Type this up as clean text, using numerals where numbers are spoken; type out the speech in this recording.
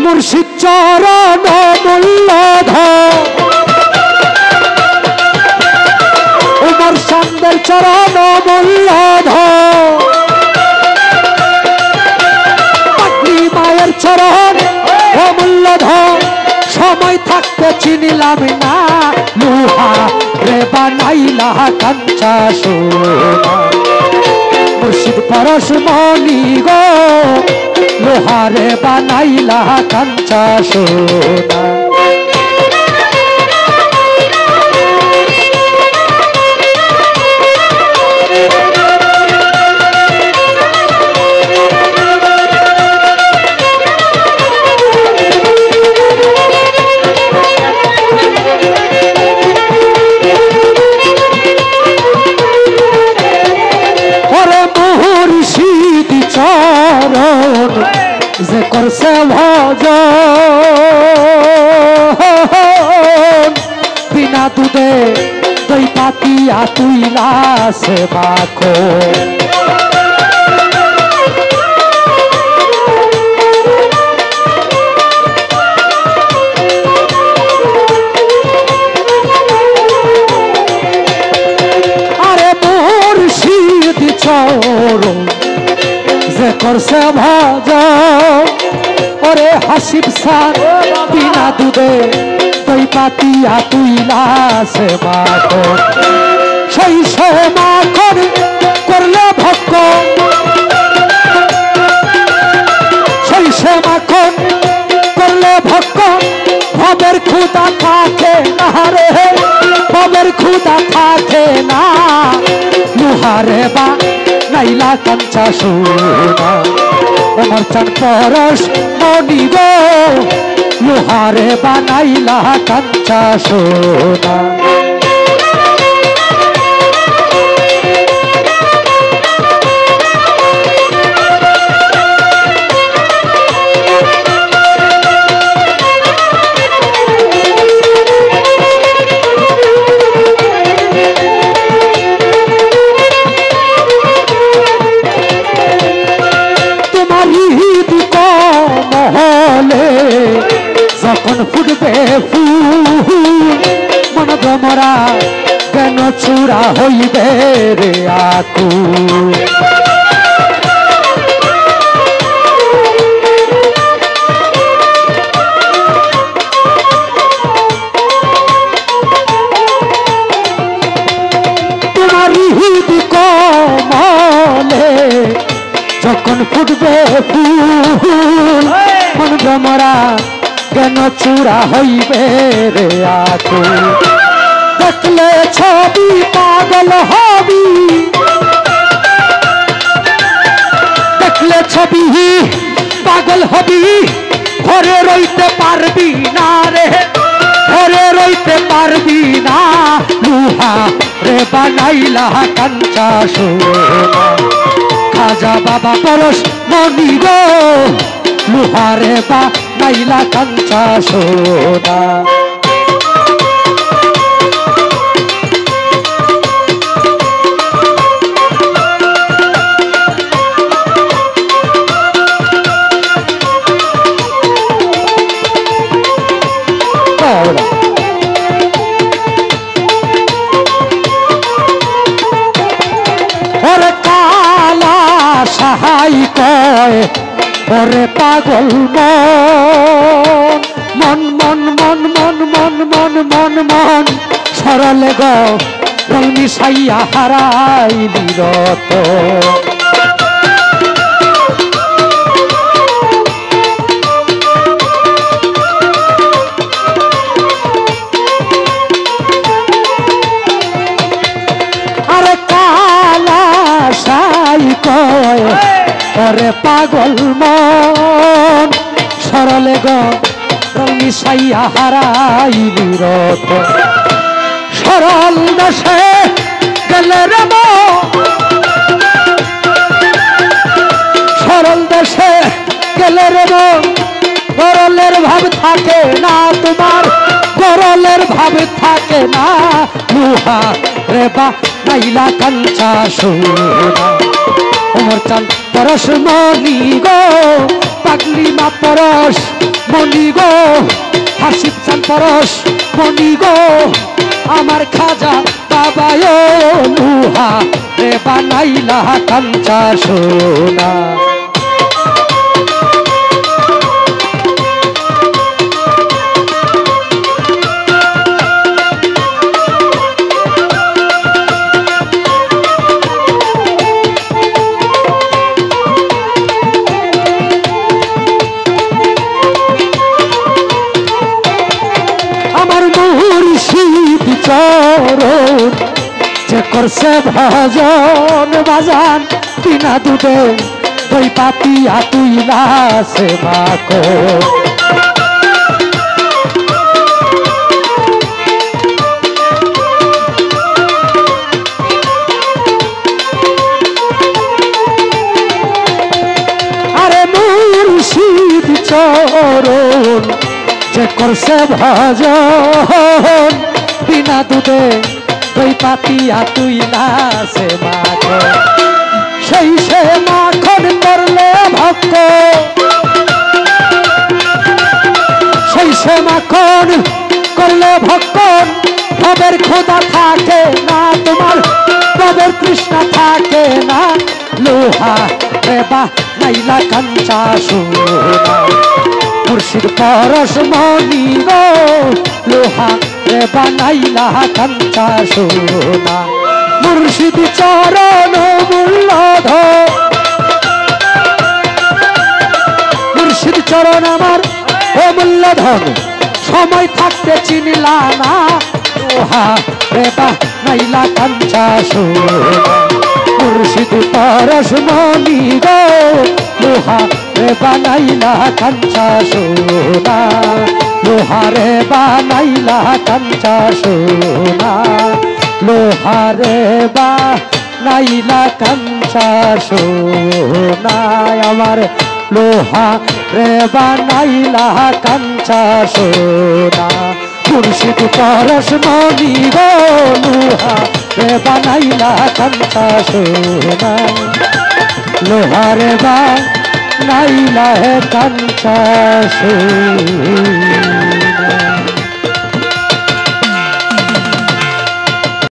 মুর্শিদ চরণ মূল্যধর উমর সান্দের চরণ মূল্যধর পাগলি মায়ের চরণ ও মূল্যধর সময় থাকতে চিনিলাম না লোহা রে বানাইলা কাঞ্চা সোনা মুর্শিদ পরশমণি গো লোহা রে বানাইলা কাঞ্চা সোনা যে করছে ভজন বিনা দুধে দই পাতিয়া তুইলাছে মাখো আরে মুর্শিদ চরণ যে করছে ভজন ওরে হাসিব সার বিনা দুধে দই পাতিয়া তুইলাছে মাখন সেই সে মাখন করলে ভক্ত সেই সে মাখন করলে ভক্ত ভবের ক্ষুদা থাকে না রে ভবের ক্ষুদা থাকে না লোহারে বা নাইলা কাঞ্চা সোনা ওমর চান পরশ মণি গো লোহারে বানাইলা কাঞ্চা সোনা যখন ফুটবে ফুল মন ভ্রমরা কেন চূড়া হইবে রে আকুল তোমার হৃদ কমলে যখন ফুটবে ফুল মন ভ্রমরা কেন চূড়া হইবে রে আকুল দেখলে ছবি পাগল হবি দেখলে ছবি পাগল হবি ঘরে রইতে পারবি না রে ঘরে রইতে পারবি না লোহা রে বানাইলা কাঞ্চা সোনা খাজা বাবা পরশ মণি গো লোহারে বা নাইলা কাঞ্চা সোনা ওরে কালা সাহাই কয় ওরে পাগল মন মন মন মন মন মন মন মন সরলে গো রং মিশাইয়া হারাইলি রত আরে কালা সাই কয় ওরে পাগল মন সরলে গো রং মিশাইয়া হারাইলি রত সরল দেশে গেলে রে সরল দেশে গেলে রে গরলের ভাব থাকে না তোমার গরলের ভাব থাকে না লোহা রে বা নাইলা কাঞ্চা সোনা ওমর চান পরশ মণি গো পাগলি মা পরশ মনি গো হাসিব চান পরশ মনি গো আমার খাজা বাবা ও লুহা রে বানাইলা কাঞ্চা সোনা চরণ যে করছে ভজন বাজান বিনা দুধে দই পাতিয়া তুইলা সে মাখো আরে মুর্শিদ চরণ যে করছে ভজন বিনা দুধে দই পাতিয়া তুইলা সে মাখন সেই সে মাখন করলে ভক্ত সেই সে মাখন করলে ভক্তন ভবের ক্ষুধা থাকে না তোমার ভবের তৃষ্ণা থাকে না লোহা রে বানাইলা কাঞ্চা সোনা মুর্শিদ পরশ মনি গো লোহা রে বানাইলা কাঞ্চা সোনা মুর্শিদ চরণ মূল্যধন মুর্শিদ চরণ আমার ও মূল্যধন সময় থাকতে চিনলা না লোহা রে বানাইলা কাঞ্চা সোনা মুর্শিদ পরশ মনি গো লোহা রে বানাইলা কাঞ্চা সোনা লোহা রে বানাইলা কাঞ্চা সোনা লোহা রে বানাইলা কাঞ্চা সোনা আমার লোহা রে বানাইলা কাঞ্চা সোনা মুর্শিদ পরশ মনি গো লোহা রে বানাইলা কাঞ্চা সোনা লোহা রে বানাইলা কাঞ্চা সোনা।